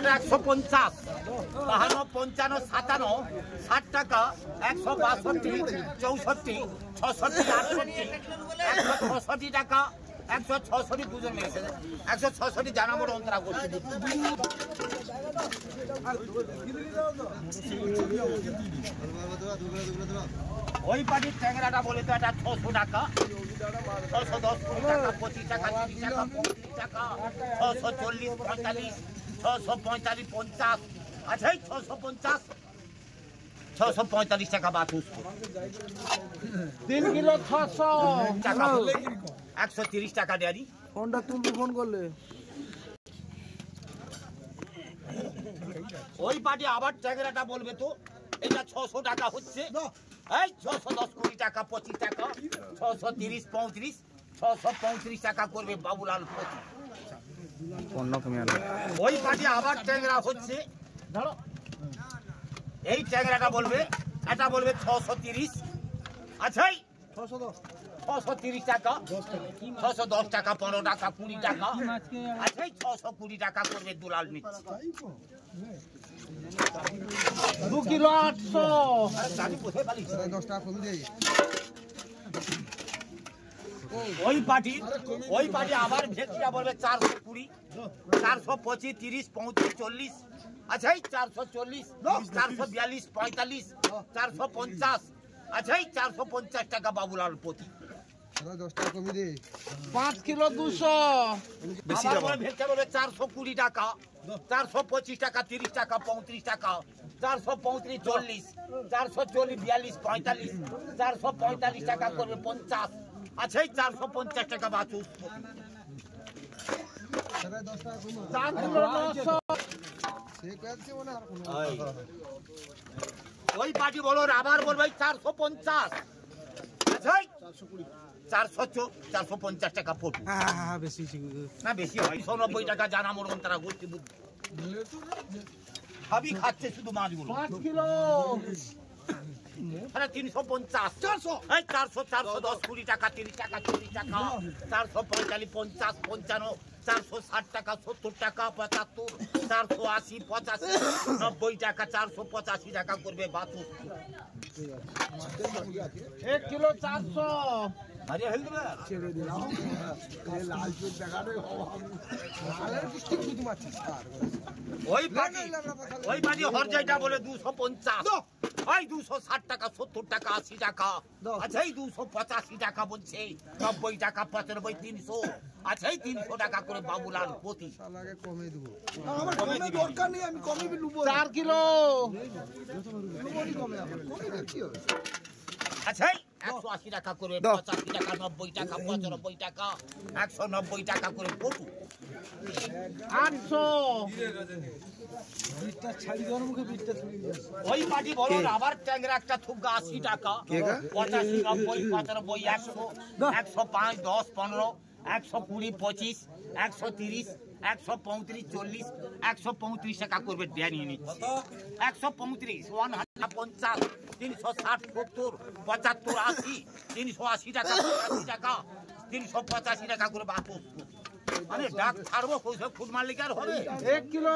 150 52 55 57 60 টাকা 162 64 66 166 টাকা 166 দুজন মেরেছে 166 জানা বড় অন্তরা করছে ওই পাটির ট্যাংরাটা বলে তো এটা 600 টাকা 610 টাকা 25 টাকা 30 টাকা 35 টাকা 640 45 645 50 আচ্ছা 650 645 টাকা বাত उसको 3 কিলো 600 টাকা 130 টাকা ডেয়ারি ফোনটা তুলবি ফোন করলে ওই পাটি আবার ট্যাংরাটা বলবে তো এটা 600 টাকা হচ্ছে এই 610 কোটি টাকা 25 টাকা 630 35 635 টাকা করবে বাবুলাল পতি ওই পাটি আবার ট্যাংরা হচ্ছে ধরো এই ট্যাংরাটা বলবে এটা বলবে 630 আচ্ছা 630 টাকা 610 টাকা 15 টাকা 20 টাকা আচ্ছা 620 টাকা করবে দুলাল নিচ্ছে 2 কিলো 800 গাড়ি কোথায় পালিস 10 টাকা কমে দেই ওই পার্টি আবার ভেটটা বলবে 420 425 30 35 40 আচ্ছা 440 442 45 450 আচ্ছা 450 টাকা বাবুলাল পতি 10 টাকা কমে দেই 5 কিলো 200 বেশি দাম ভেটটা বলবে 420 টাকা 425 টাকা 30 টাকা 35 টাকা 435 40 440 42 45 445 টাকা করবে 50 আচ্ছা 450 টাকা বাঁচু 10 টাকা কমে 4 কিলো 900 সে কয়েছে মনে আর কোনো ওই পার্টি বলো আবার বলবে 450 আচ্ছা 450 টাকা পড়বে হ্যাঁ বেশি না বেশি হয় 190 টাকা জানা মরণ তারা গোষ্ঠী বুদ্ধি সবই খাচ্ছে শুধু মাছগুলো 5 কিলো আরে 350 400 এই 400 410 20 টাকা 30 টাকা 40 টাকা 445 50 55 460 টাকা 70 টাকা 75 480 85 90 টাকা 485 টাকা করবে বাতু 1 কিলো 400 আরে হেল দিবা ছেড়ে দিলাম এই লাল চুল দেখানো লালের কিস্তি খুদ মাছি ওই পাটি হর জায়গা বলে 250 ওই 260 টাকা 70 টাকা 80 টাকা আচ্ছা 285 টাকা বলছে 90 টাকা 95 300 আচ্ছা 300 টাকা করে বাবুলাল পতি শালাকে কমে দেব আমার কমে দরকার নেই আমি কমে লুবো 4 কিলো কমে কমে কি হবে আচ্ছা 180 টাকা করে 85 টাকা 90 টাকা 95 টাকা 190 টাকা করে পটু 800 বিটটা ছাড়ি দেওয়ার মুখে বিটটা ছুড়ি ওই পাটি বলো আবার ট্যাংরা একটা থুগা 80 টাকা 85 90 95 100 105 10 15 120 25 130 135 40 135 টাকা করবে দেয়া নিয়ে নিচ্ছে 135 150 360 70 75 80 380 টাকা 85 টাকা 385 টাকা করে বাতো মানে ডাক ছাড়বো কইছে ফুট মারলে কি আর হবে 1 কিলো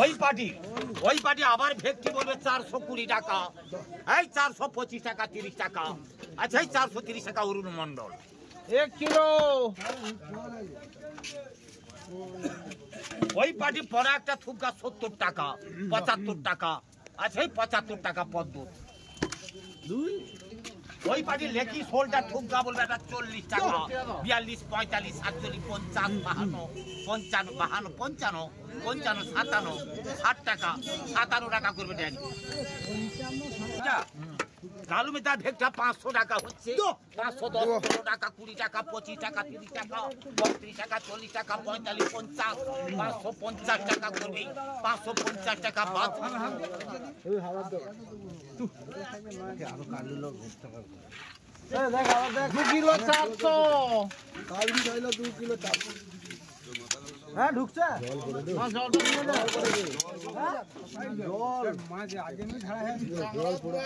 ওই পার্টি আবার ভেটকি বলবে 420 টাকা এই 425 টাকা 30 টাকা আচ্ছা 430 টাকা অরুণ মন্ডল 1 কিলো ওই পার্টি পরে একটা থুকা 70 টাকা 75 টাকা আচ্ছা 75 টাকা পদ্ম ওই পার্টি লেখি সোলটা ঠুকা বলবে একটা 40 টাকা 42 45 47 50 52 55 55 55 57 60 টাকা 57 টাকা করবে ড্যানি কালু মেটা ভেটটা 500 টাকা হচ্ছে 510 টাকা 20 টাকা 25 টাকা 30 টাকা 35 টাকা 40 টাকা 45 50 550 টাকা করবে 550 টাকা বাদ এই হাওয়া দাও আরো কালু লোক ভেটটা দেখ আবার দেখ 2 কিলো 400 কালবি ধইলো 2 কিলো 400 হ্যাঁ ঢুকছে জল দিয়ে দাও জল মাঝে আগে নি ঝাড়া है জল পুরো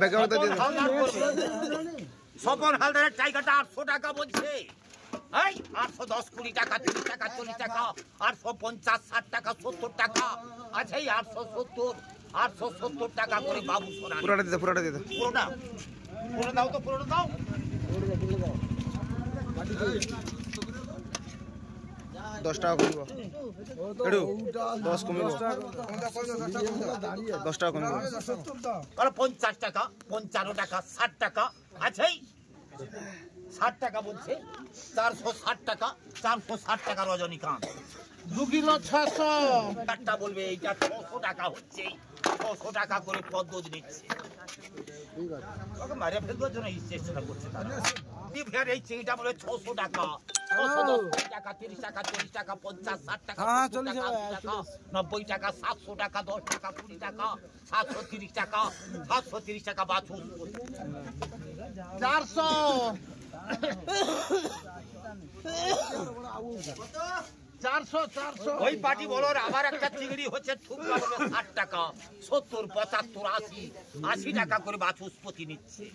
বেকারটা দিয়ে স্বপন হালদারের টাইগারটা 800 টাকা বলছে। এই 810 20 টাকা 30 টাকা 40 টাকা 850 60 টাকা 70 টাকা আছে। এই 870 টাকা করে বাবু সোনা। পুরোটা দিতে পুরোটা দাও তো, পুরোটা দাও। 10 টাকা কমিব এডু 10 কমিব 10 টাকা কমিব 50 টাকা 55 টাকা 60 টাকা আছে। 60 টাকা বলছে। 460 টাকা 460 টাকা রজনীকান্ত। 2 কিলো 600 একটা বলবে এইটা 600 টাকা হচ্ছে। 600 টাকা করে পদ্ধতি নিচ্ছে। ওকে মারিয়া ফেলবার জন্য এই চেষ্টা করছে তারা। ফের এই চিংড়িটা বলে 600 টাকা 610 টাকা 30 টাকা 40 টাকা 50 60 টাকা 70 টাকা 80 টাকা 90 টাকা 700 টাকা 10 টাকা 20 টাকা 730 টাকা 730 টাকা বাছুর 400 400 ওই পার্টি বলো আবার একটা চিংড়ি হচ্ছে ঠুকরা বলে 60 টাকা 70 75 80 টাকা করে বাছুর প্রতি নিচ্ছে।